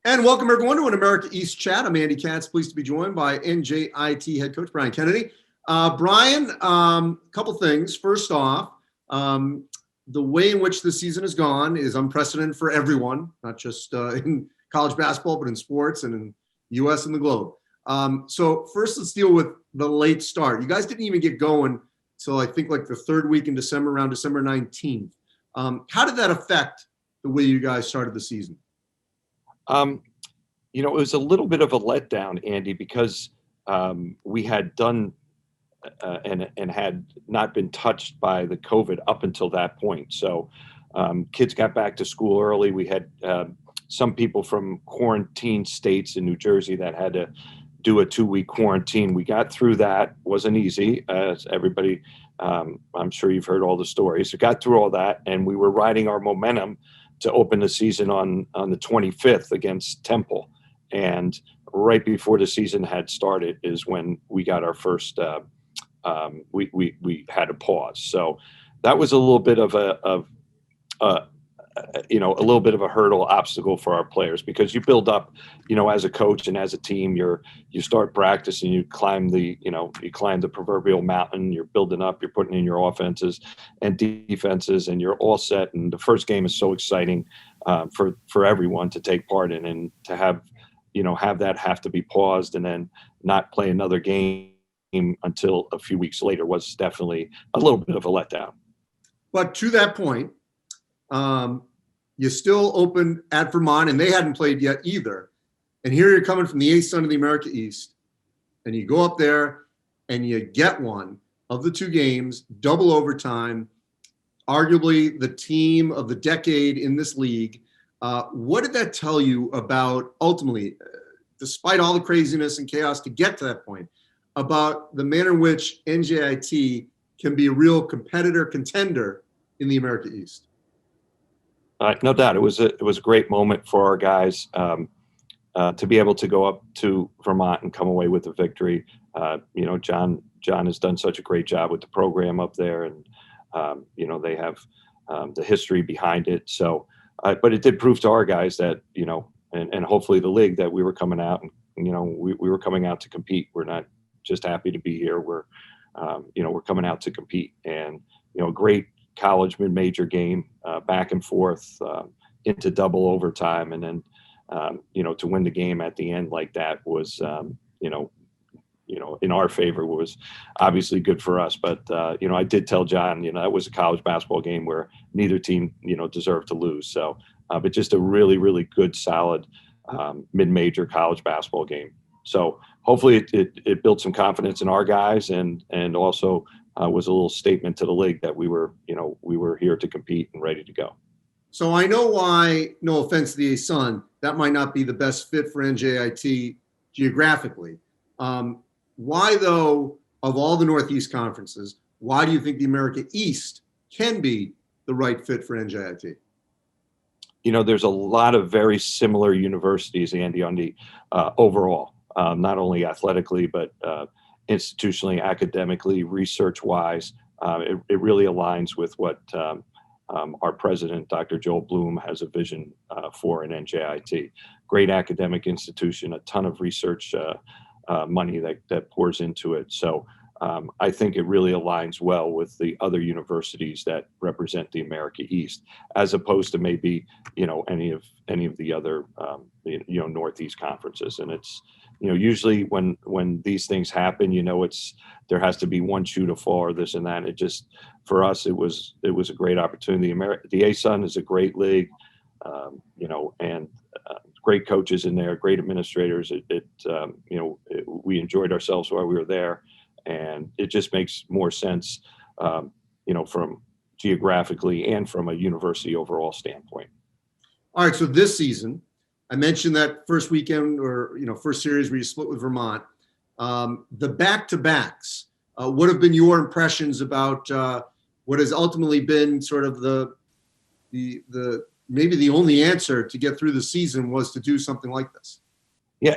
And welcome everyone to an America East chat. I'm Andy Katz, pleased to be joined by NJIT head coach Brian Kennedy. Brian, a couple things. First off, the way in which the season has gone is unprecedented for everyone, not just in college basketball, but in sports and in the U.S. and the globe. So first, let's deal with the late start. You guys didn't even get going till I think like the third week in December, around December 19th. How did that affect the way you guys started the season? It was a little bit of a letdown, Andy, because we had done and had not been touched by the COVID up until that point. So kids got back to school early. We had some people from quarantine states in New Jersey that had to do a 2-week quarantine. We got through that. Wasn't easy, as everybody, I'm sure you've heard all the stories. We got through all that, and we were riding our momentum to open the season on the 25th against Temple. And right before the season had started is when we got our first, we had a pause. So that was a little bit of a little bit of a hurdle obstacle for our players, because you build up, as a coach and as a team, you start practicing, you climb the proverbial mountain, you're building up, you're putting in your offenses and defenses, and you're all set. And the first game is so exciting for everyone to take part in, and to have that have to be paused and then not play another game until a few weeks later was definitely a little bit of a letdown. But to that point, you still opened at Vermont, and they hadn't played yet either. And here you're coming from the eighth son of the America East, and you go up there and you get one of the two games, double overtime, arguably the team of the decade in this league. What did that tell you about, ultimately, despite all the craziness and chaos to get to that point, about the manner in which NJIT can be a real contender in the America East? No doubt, it was a great moment for our guys to be able to go up to Vermont and come away with a victory. John has done such a great job with the program up there, and they have the history behind it. So, but it did prove to our guys that and hopefully the league, that we were coming out and we were coming out to compete. We're not just happy to be here. We're coming out to compete, and great college mid-major game, back and forth into double overtime, and then to win the game at the end like that was in our favor, was obviously good for us. But I did tell John that was a college basketball game where neither team deserved to lose. So but just a really, really good, solid mid-major college basketball game. So hopefully it built some confidence in our guys, and also was a little statement to the league that we were here to compete and ready to go. So I know why, no offense to the Sun, that might not be the best fit for NJIT geographically. Why, though, of all the Northeast conferences, why do you think the America East can be the right fit for NJIT? There's a lot of very similar universities, Andy, on the overall, not only athletically, but institutionally, academically, research-wise. It really aligns with what our president, Dr. Joel Bloom, has a vision for in NJIT. Great academic institution, a ton of research money that pours into it. So I think it really aligns well with the other universities that represent the America East, as opposed to maybe any of the other Northeast conferences. And it's usually when these things happen, there has to be one shoe to fall or this and that. It just, for us, it was a great opportunity. The ASUN is a great league, and great coaches in there, great administrators. We enjoyed ourselves while we were there, and it just makes more sense, from geographically and from a university overall standpoint. All right, so this season, I mentioned that first weekend or first series where you split with Vermont. The back-to-backs. What have been your impressions about what has ultimately been sort of the maybe the only answer to get through the season was to do something like this? Yeah,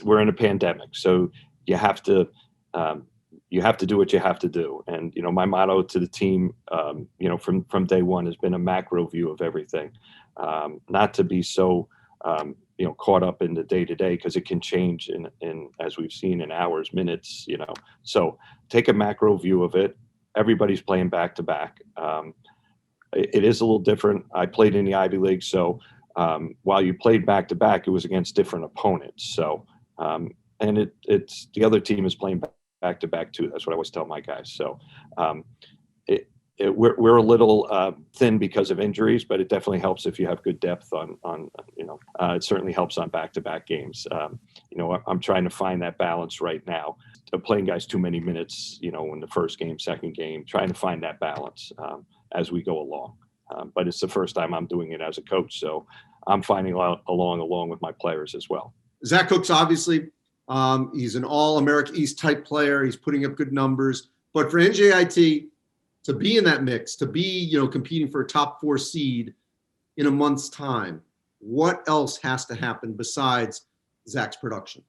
we're in a pandemic, so you have to do what you have to do. And my motto to the team, from day one has been a macro view of everything. Not to be so caught up in the day to day, because it can change in as we've seen, in hours, minutes. So take a macro view of it. Everybody's playing back to back. It is a little different. I played in the Ivy League, so while you played back to back, it was against different opponents. So and it's the other team is playing back to back too. That's what I always tell my guys. So we're a little thin because of injuries, but it definitely helps if you have good depth on it certainly helps on back-to-back games. I'm trying to find that balance right now. Playing guys too many minutes, in the first game, second game, trying to find that balance as we go along. But it's the first time I'm doing it as a coach, so I'm finding along with my players as well. Zach Cook's obviously, he's an all-America East type player. He's putting up good numbers, but for NJIT to be in that mix, to be, competing for a top 4 seed in a month's time, what else has to happen besides Zach's production?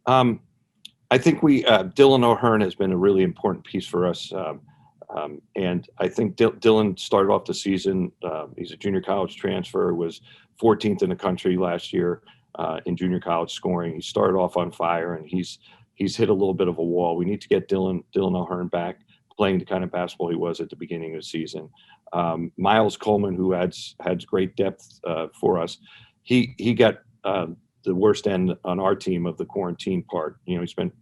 I think Dylan O'Hearn has been a really important piece for us. And I think Dylan started off the season, he's a junior college transfer, was 14th in the country last year in junior college scoring. He started off on fire, and he's hit a little bit of a wall. We need to get Dylan O'Hearn back, playing the kind of basketball he was at the beginning of the season. Miles Coleman, who adds great depth for us, he got the worst end on our team of the quarantine part. He spent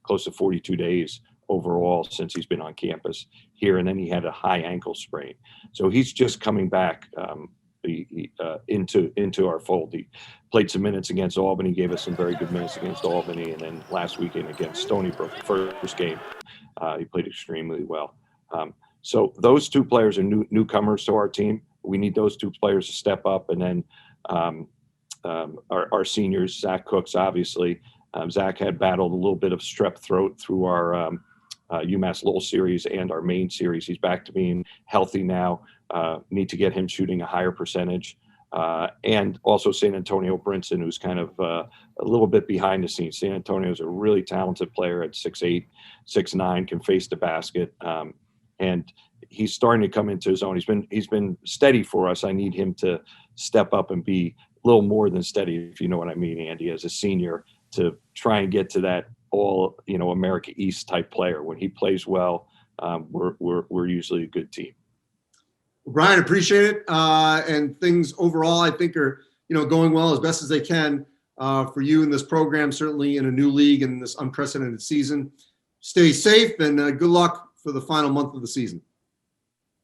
close to 42 days overall since he's been on campus here, and then he had a high ankle sprain. So he's just coming back into our fold. He played some minutes against Albany, gave us some very good minutes against Albany, and then last weekend against Stony Brook, the first game, he played extremely well. So those two players are newcomers to our team. We need those two players to step up, and then our seniors, Zach Cooks, obviously. Zach had battled a little bit of strep throat through our UMass Lowell series and our main series. He's back to being healthy now. Need to get him shooting a higher percentage. And also San Antonio Brinson, who's kind of a little bit behind the scenes. San Antonio is a really talented player at 6'8", 6'9", can face the basket. And he's starting to come into his own. He's been steady for us. I need him to step up and be a little more than steady, if you know what I mean, Andy, as a senior, to try and get to that all, America East type player. When he plays well, we're usually a good team. Brian, appreciate it. And things overall, I think, are, going well as best as they can for you in this program, certainly in a new league in this unprecedented season. Stay safe, and good luck for the final month of the season.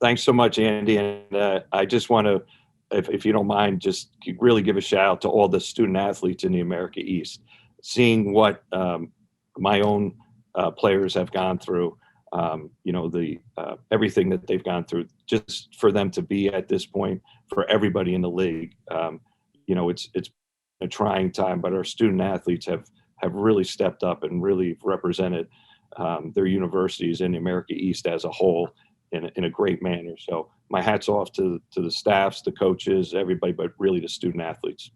Thanks so much, Andy. And I just want to, if you don't mind, just really give a shout out to all the student athletes in the America East. Seeing what my own players have gone through, everything that they've gone through, just for them to be at this point, for everybody in the league, it's a trying time, but our student athletes have really stepped up and really represented their universities in the America East as a whole in a great manner. So my hat's off to the staffs, the coaches, everybody, but really the student athletes.